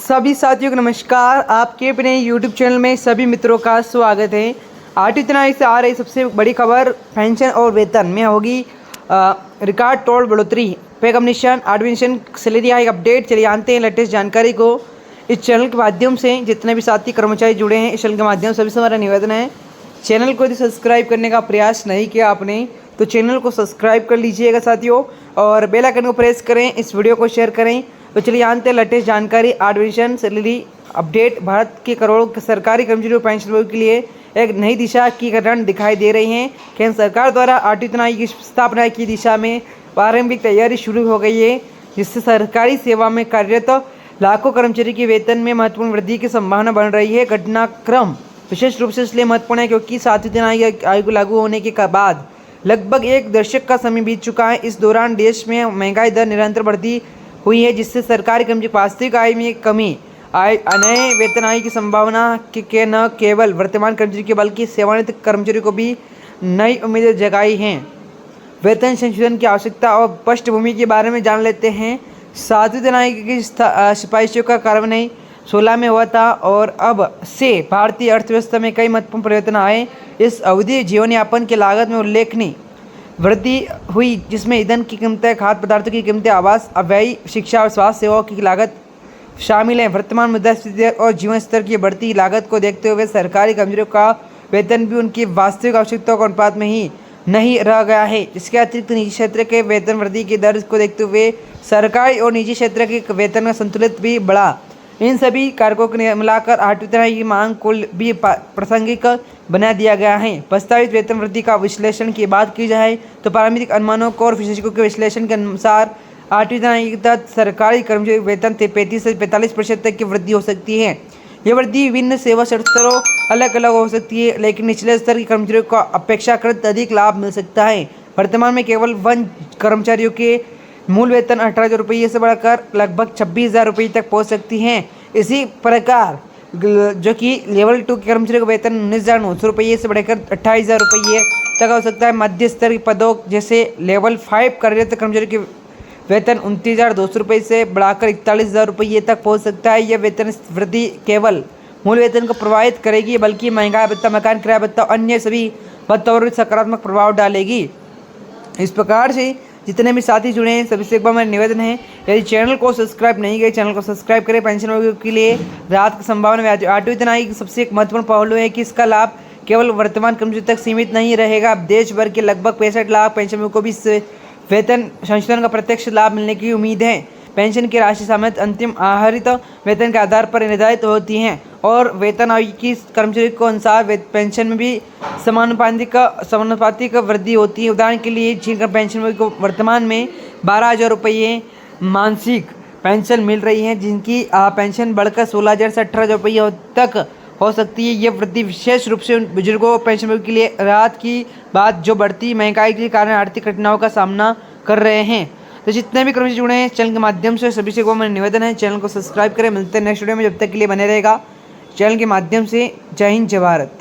सभी साथियों को नमस्कार। आपके अपने YouTube चैनल में सभी मित्रों का स्वागत है। आठ इतना से आ रही सबसे बड़ी खबर पेंशन और वेतन में होगी रिकॉर्ड तोड़ बढ़ोतरी। पे commission admission salary hike update. चलिए जानते हैं लेटेस्ट जानकारी को। इस चैनल के माध्यम से जितने भी साथी कर्मचारी जुड़े हैं इस चैनल के माध्यम से सभी से हमारा निवेदन है, चैनल को यदि सब्सक्राइब करने का प्रयास नहीं किया आपने तो चैनल को सब्सक्राइब कर लीजिएगा साथियों, और बेल आइकन को प्रेस करें, इस वीडियो को शेयर करें। तो चलिए जानते हैं लेटेस्ट जानकारी। Admission salary update. भारत के करोड़ों सरकारी कर्मचारियों पेंशन के लिए एक नई दिशा की रण दिखाई दे रही है। केंद्र सरकार द्वारा आठवीं की स्थापना की दिशा में प्रारंभिक तैयारी शुरू हो गई है, जिससे सरकारी सेवा में कार्यरत लाखों कर्मचारी के वेतन में महत्वपूर्ण वृद्धि की संभावना बन रही है। घटनाक्रम विशेष रूप से इसलिए महत्वपूर्ण है क्योंकि सातवीं आयु लागू होने के बाद लगभग एक दशक का समय बीत चुका है। इस दौरान देश में महंगाई दर निरंतर बढ़ती हुई है, जिससे सरकारी कर्मचारी वास्तविक आय में कमी नए वेतन आय की संभावना के न केवल वर्तमान कर्मचारी के बल्कि सेवानिवृत्त कर्मचारियों को भी नई उम्मीदें जगाई हैं। वेतन संशोधन की आवश्यकता और पृष्ठभूमि के बारे में जान लेते हैं। सातवीं आय की सिफारिशों का कार्यान्वयन 16 में हुआ था और अब से भारतीय अर्थव्यवस्था में कई महत्वपूर्ण परिवर्तन आए। इस अवधि जीवन यापन की लागत में उल्लेखनीय वृद्धि हुई, जिसमें ईंधन की कीमतें, खाद्य पदार्थों की कीमतें, आवास, व्यय, शिक्षा और स्वास्थ्य सेवाओं की लागत शामिल है। वर्तमान मुद्रास्फीति और जीवन स्तर की बढ़ती लागत को देखते हुए सरकारी कर्मचारियों का वेतन भी उनकी वास्तविक आवश्यकताओं के अनुपात में ही नहीं रह गया है। इसके अतिरिक्त निजी क्षेत्र के वेतन वृद्धि की दर को देखते हुए सरकारी और निजी क्षेत्र के वेतन का संतुलित भी बढ़ा। इन सभी कारकों को मिलाकर आठवीं की मांग को भी प्रासंगिक बना दिया गया है। प्रस्तावित वेतन वृद्धि का विश्लेषण की बात की जाए तो प्रारंभिक अनुमानों को और विशेषज्ञों के विश्लेषण के अनुसार आठवीं के तहत सरकारी कर्मचारी वेतन 35 से 45% तक की वृद्धि हो सकती है। यह वृद्धि विभिन्न सेवा स्तरों अलग अलग हो सकती है, लेकिन निचले स्तर के कर्मचारियों को अपेक्षाकृत अधिक लाभ मिल सकता है। वर्तमान में केवल वन कर्मचारियों के मूल वेतन 18,000 रुपये से बढ़कर लगभग 26,000 रुपये तक पहुंच सकती हैं। इसी प्रकार जो कि लेवल 2 के कर्मचारियों का वेतन 19,900 रुपये से बढ़कर 28,000 रुपये तक हो सकता है। मध्य स्तर के पदों जैसे लेवल 5 कार्यरत कर्मचारियों के वेतन 29,200 रुपये से बढ़ाकर 41,000 रुपये तक पहुँच सकता है। यह वेतन वृद्धि केवल मूल वेतन को प्रभावित करेगी, बल्कि महंगाई भत्ता, मकान किराया भत्ता, अन्य सभी भत्तों पर सकारात्मक प्रभाव डालेगी। इस प्रकार से जितने भी साथी जुड़े हैं सभी से एक बार मेरा निवेदन है, यदि चैनल को सब्सक्राइब नहीं किए चैनल को सब्सक्राइब करें। पेंशन के लिए राहत की संभावना है। आठवीं की सबसे एक महत्वपूर्ण पहलू है कि इसका लाभ केवल वर्तमान कर्मचारी तक सीमित नहीं रहेगा। अब देश भर के लगभग 65 लाख पेंशनरों को भी वेतन संशोधन का प्रत्यक्ष लाभ मिलने की उम्मीद है। पेंशन की राशि समेत अंतिम आहरित वेतन के आधार पर निर्धारित होती हैं और वेतन आयु की कर्मचारी को अनुसार पेंशन में भी समानुपातिक वृद्धि होती है। उदाहरण के लिए जिन पेंशन को वर्तमान में 12,000 रुपये मासिक पेंशन मिल रही है, जिनकी पेंशन बढ़कर 16,000 से 18,000 रुपये तक हो सकती है। यह वृद्धि विशेष रूप से बुजुर्गों पेंशन के लिए राहत की बात जो बढ़ती महंगाई के कारण आर्थिक कठिनाइयों का सामना कर रहे हैं। तो जितने भी कर्मचारी जुड़े हैं चैनल के माध्यम से सभी से को मेरा निवेदन है, चैनल को सब्सक्राइब करें। मिलते हैं नेक्स्ट वीडियो में, जब तक के लिए बने रहेगा चैनल के माध्यम से। जय हिंद, जय भारत।